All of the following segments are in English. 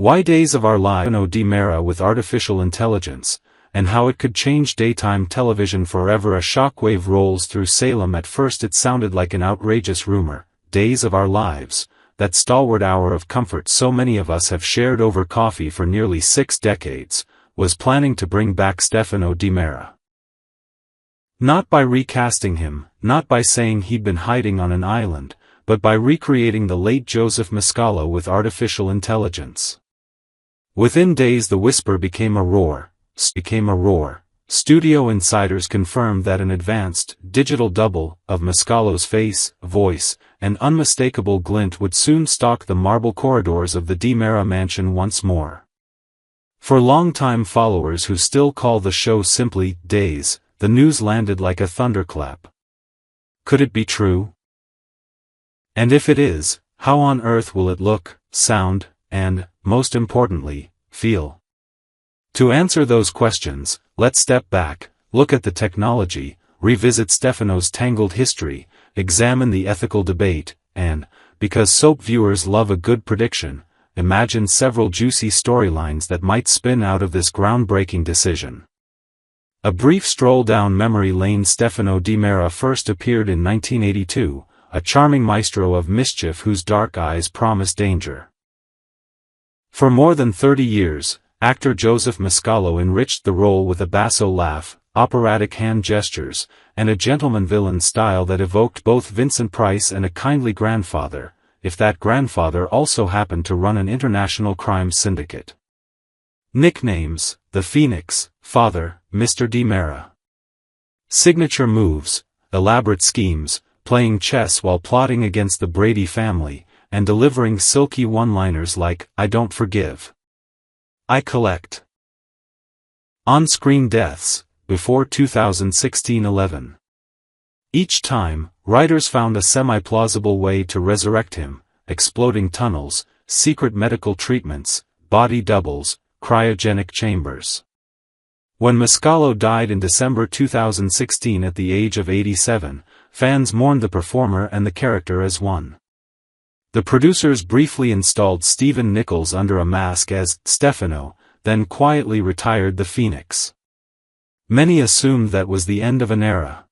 Why Days of Our Lives Stefano Di Mera with artificial intelligence, and how it could change daytime television forever. A shockwave rolls through Salem. At first it sounded like an outrageous rumor. Days of Our Lives, that stalwart hour of comfort so many of us have shared over coffee for nearly 6 decades, was planning to bring back Stefano Di Mera. Not by recasting him, not by saying he'd been hiding on an island, but by recreating the late Joseph Mascalo with artificial intelligence. Within days the whisper became a roar. Studio insiders confirmed that an advanced, digital double of Mascalo's face, voice, and unmistakable glint would soon stalk the marble corridors of the Di Mera mansion once more. For longtime followers who still call the show simply Days, the news landed like a thunderclap. Could it be true? And if it is, how on earth will it look, sound, and, most importantly, feel? To answer those questions, let's step back, look at the technology, revisit Stefanos' tangled history, examine the ethical debate, and, because soap viewers love a good prediction, imagine several juicy storylines that might spin out of this groundbreaking decision. A brief stroll down memory lane. Stefano Di Mera first appeared in 1982, a charming maestro of mischief whose dark eyes promise danger. For more than 30 years, actor Joseph Mascalo enriched the role with a basso laugh, operatic hand gestures, and a gentleman villain style that evoked both Vincent Price and a kindly grandfather, if that grandfather also happened to run an international crime syndicate. Nicknames: The Phoenix, Father, Mr. Di Mera. Signature moves: elaborate schemes, playing chess while plotting against the Brady family, and delivering silky one-liners like, "I don't forgive. I collect." On-screen deaths, before 2016-11. Each time, writers found a semi-plausible way to resurrect him: exploding tunnels, secret medical treatments, body doubles, cryogenic chambers. When Mascalo died in December 2016 at the age of 87, fans mourned the performer and the character as one. The producers briefly installed Stephen Nichols under a mask as Stefano, then quietly retired the Phoenix. Many assumed that was the end of an era.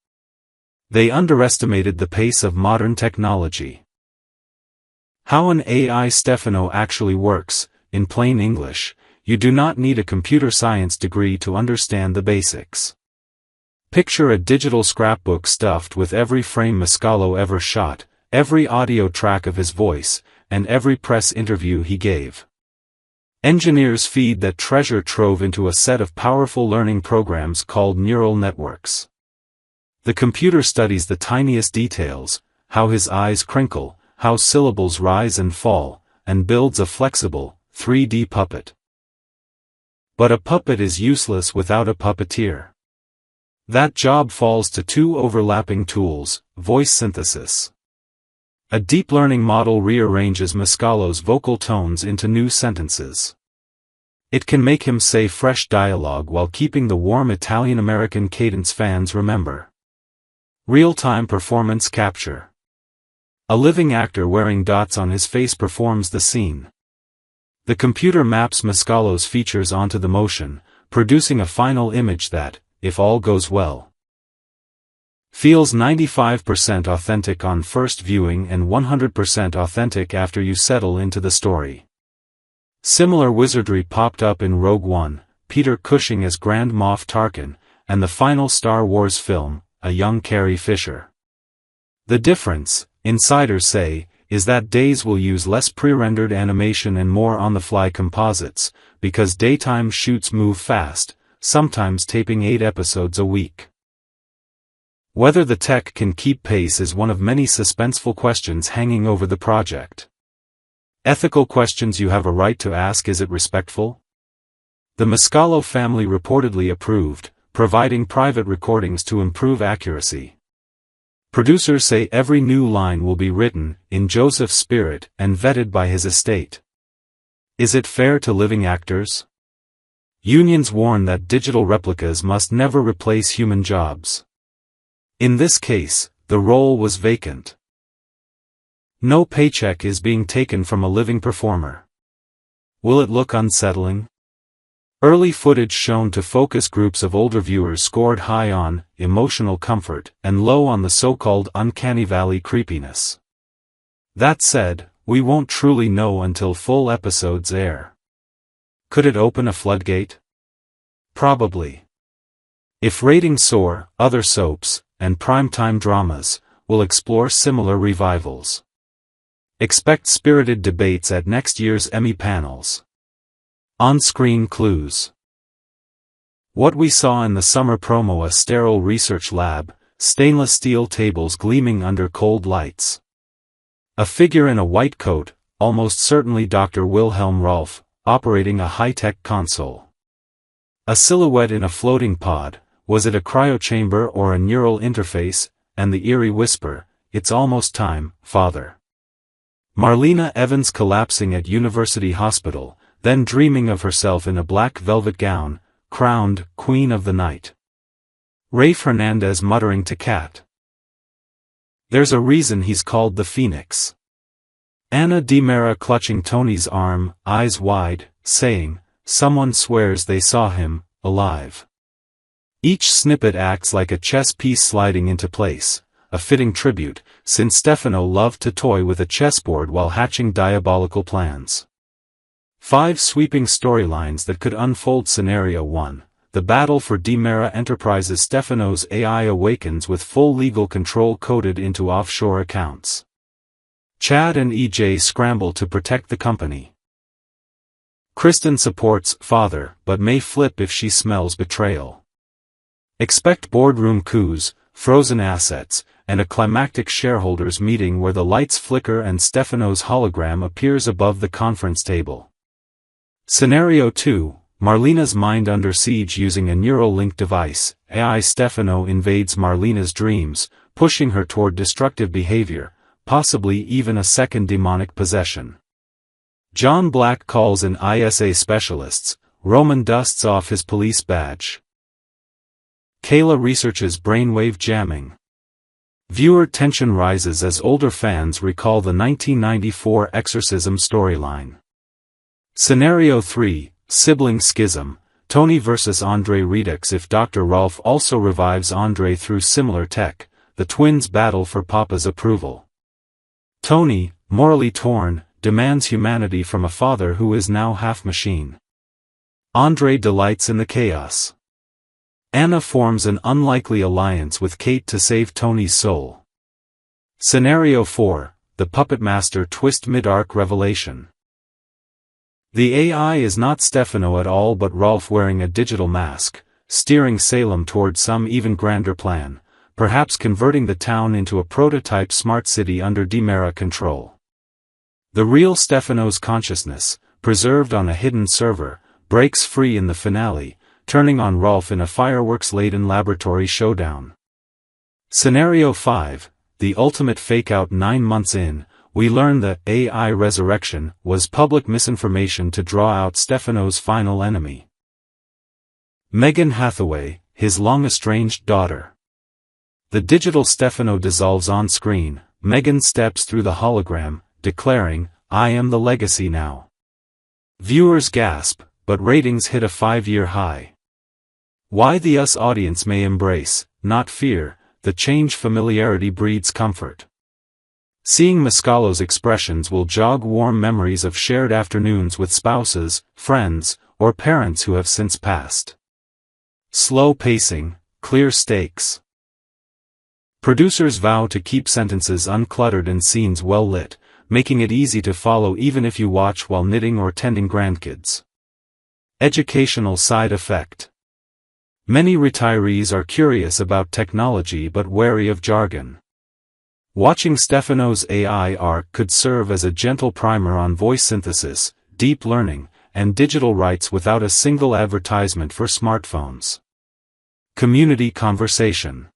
They underestimated the pace of modern technology. How an AI Stefano actually works: in plain English, you do not need a computer science degree to understand the basics. Picture a digital scrapbook stuffed with every frame Mascalo ever shot, every audio track of his voice, and every press interview he gave. Engineers feed that treasure trove into a set of powerful learning programs called neural networks. The computer studies the tiniest details: how his eyes crinkle, how syllables rise and fall, and builds a flexible, 3D puppet. But a puppet is useless without a puppeteer. That job falls to two overlapping tools: voice synthesis. A deep learning model rearranges Mascalo's vocal tones into new sentences. It can make him say fresh dialogue while keeping the warm Italian-American cadence fans remember. Real-time performance capture. A living actor wearing dots on his face performs the scene. The computer maps Mascalo's features onto the motion, producing a final image that, if all goes well, feels 95% authentic on first viewing and 100% authentic after you settle into the story. Similar wizardry popped up in Rogue One, Peter Cushing as Grand Moff Tarkin, and the final Star Wars film, a young Carrie Fisher. The difference, insiders say, is that Days will use less pre-rendered animation and more on-the-fly composites, because daytime shoots move fast, sometimes taping 8 episodes a week. Whether the tech can keep pace is one of many suspenseful questions hanging over the project. Ethical questions you have a right to ask: is it respectful? The Mascalo family reportedly approved, providing private recordings to improve accuracy. Producers say every new line will be written in Joseph's spirit and vetted by his estate. Is it fair to living actors? Unions warn that digital replicas must never replace human jobs. In this case, the role was vacant. No paycheck is being taken from a living performer. Will it look unsettling? Early footage shown to focus groups of older viewers scored high on emotional comfort and low on the so-called uncanny valley creepiness. That said, we won't truly know until full episodes air. Could it open a floodgate? Probably. If ratings soar, other soaps, and primetime dramas, will explore similar revivals. Expect spirited debates at next year's Emmy panels. On-screen clues. What we saw in the summer promo: a sterile research lab, stainless steel tables gleaming under cold lights. A figure in a white coat, almost certainly Dr. Wilhelm Rolf, operating a high-tech console. A silhouette in a floating pod, was it a cryochamber or a neural interface, and the eerie whisper, "It's almost time, Father." Marlena Evans collapsing at University Hospital, then dreaming of herself in a black velvet gown, crowned Queen of the Night. Rafe Hernandez muttering to Kat, "There's a reason he's called the Phoenix." Ana Di Mera clutching Tony's arm, eyes wide, saying, "Someone swears they saw him, alive." Each snippet acts like a chess piece sliding into place, a fitting tribute, since Stefano loved to toy with a chessboard while hatching diabolical plans. 5 sweeping storylines that could unfold. Scenario 1. The battle for Di Mera Enterprises. Stefanos' AI awakens with full legal control coded into offshore accounts. Chad and EJ scramble to protect the company. Kristen supports Father, but may flip if she smells betrayal. Expect boardroom coups, frozen assets, and a climactic shareholders meeting where the lights flicker and Stefano's hologram appears above the conference table. Scenario 2, Marlena's mind under siege using a neural link device. AI Stefano invades Marlena's dreams, pushing her toward destructive behavior, possibly even a second demonic possession. John Black calls in ISA specialists. Roman dusts off his police badge. Kayla researches brainwave jamming. Viewer tension rises as older fans recall the 1994 exorcism storyline. Scenario 3, Sibling Schism, Tony vs. Andre Redux. If Dr. Rolf also revives Andre through similar tech, the twins battle for Papa's approval. Tony, morally torn, demands humanity from a father who is now half machine. Andre delights in the chaos. Anna forms an unlikely alliance with Kate to save Tony's soul. Scenario 4, the Puppet Master twist mid-arc revelation. The AI is not Stefano at all but Rolf wearing a digital mask, steering Salem toward some even grander plan, perhaps converting the town into a prototype smart city under Di Mera control. The real Stefano's consciousness, preserved on a hidden server, breaks free in the finale, turning on Rolf in a fireworks-laden laboratory showdown. Scenario 5, the ultimate fake-out. 9 months in, we learn that AI resurrection was public misinformation to draw out Stefano's final enemy. Megan Hathaway, his long-estranged daughter. The digital Stefano dissolves on screen. Megan steps through the hologram, declaring, "I am the legacy now." Viewers gasp, but ratings hit a 5-year high. Why the US audience may embrace, not fear, the change. Familiarity breeds comfort. Seeing Mascalo's expressions will jog warm memories of shared afternoons with spouses, friends, or parents who have since passed. Slow pacing, clear stakes. Producers vow to keep sentences uncluttered and scenes well lit, making it easy to follow even if you watch while knitting or tending grandkids. Educational side effect. Many retirees are curious about technology but wary of jargon. Watching Stefano's AI arc could serve as a gentle primer on voice synthesis, deep learning, and digital rights without a single advertisement for smartphones. Community conversation.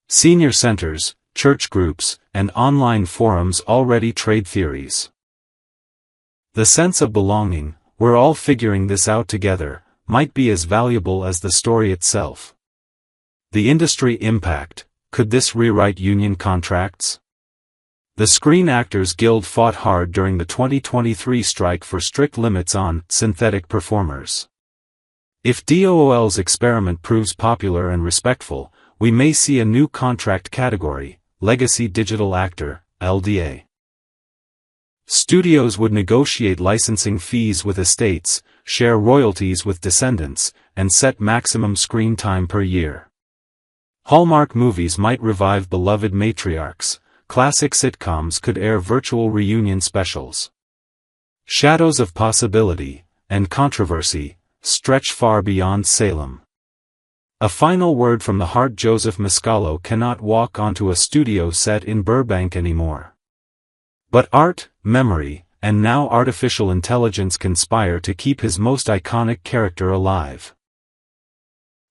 Senior centers, church groups, and online forums already trade theories. The sense of belonging, we're all figuring this out together, might be as valuable as the story itself. The industry impact, could this rewrite union contracts? The Screen Actors Guild fought hard during the 2023 strike for strict limits on synthetic performers. If DOOL's experiment proves popular and respectful, we may see a new contract category, Legacy Digital Actor, LDA. Studios would negotiate licensing fees with estates, share royalties with descendants, and set maximum screen time per year. Hallmark movies might revive beloved matriarchs, classic sitcoms could air virtual reunion specials. Shadows of possibility, and controversy, stretch far beyond Salem. A final word from the heart: Joseph Mascalo cannot walk onto a studio set in Burbank anymore. But art, memory, and now artificial intelligence conspire to keep his most iconic character alive.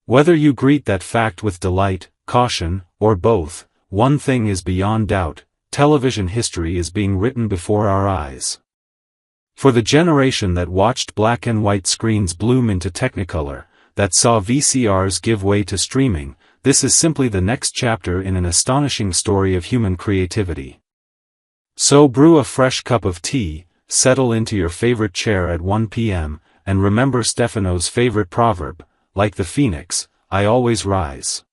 Whether you greet that fact with delight, caution, or both, one thing is beyond doubt: television history is being written before our eyes. For the generation that watched black and white screens bloom into Technicolor, that saw VCRs give way to streaming, this is simply the next chapter in an astonishing story of human creativity. So brew a fresh cup of tea, settle into your favorite chair at 1 p.m., and remember Stefanos' favorite proverb: like the phoenix, I always rise.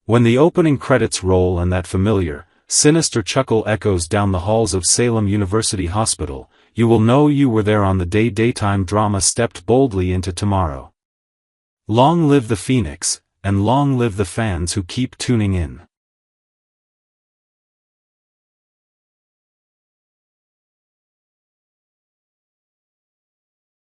When the opening credits roll and that familiar, sinister chuckle echoes down the halls of Salem University Hospital, you will know you were there on the day daytime drama stepped boldly into tomorrow. Long live the Phoenix, and long live the fans who keep tuning in.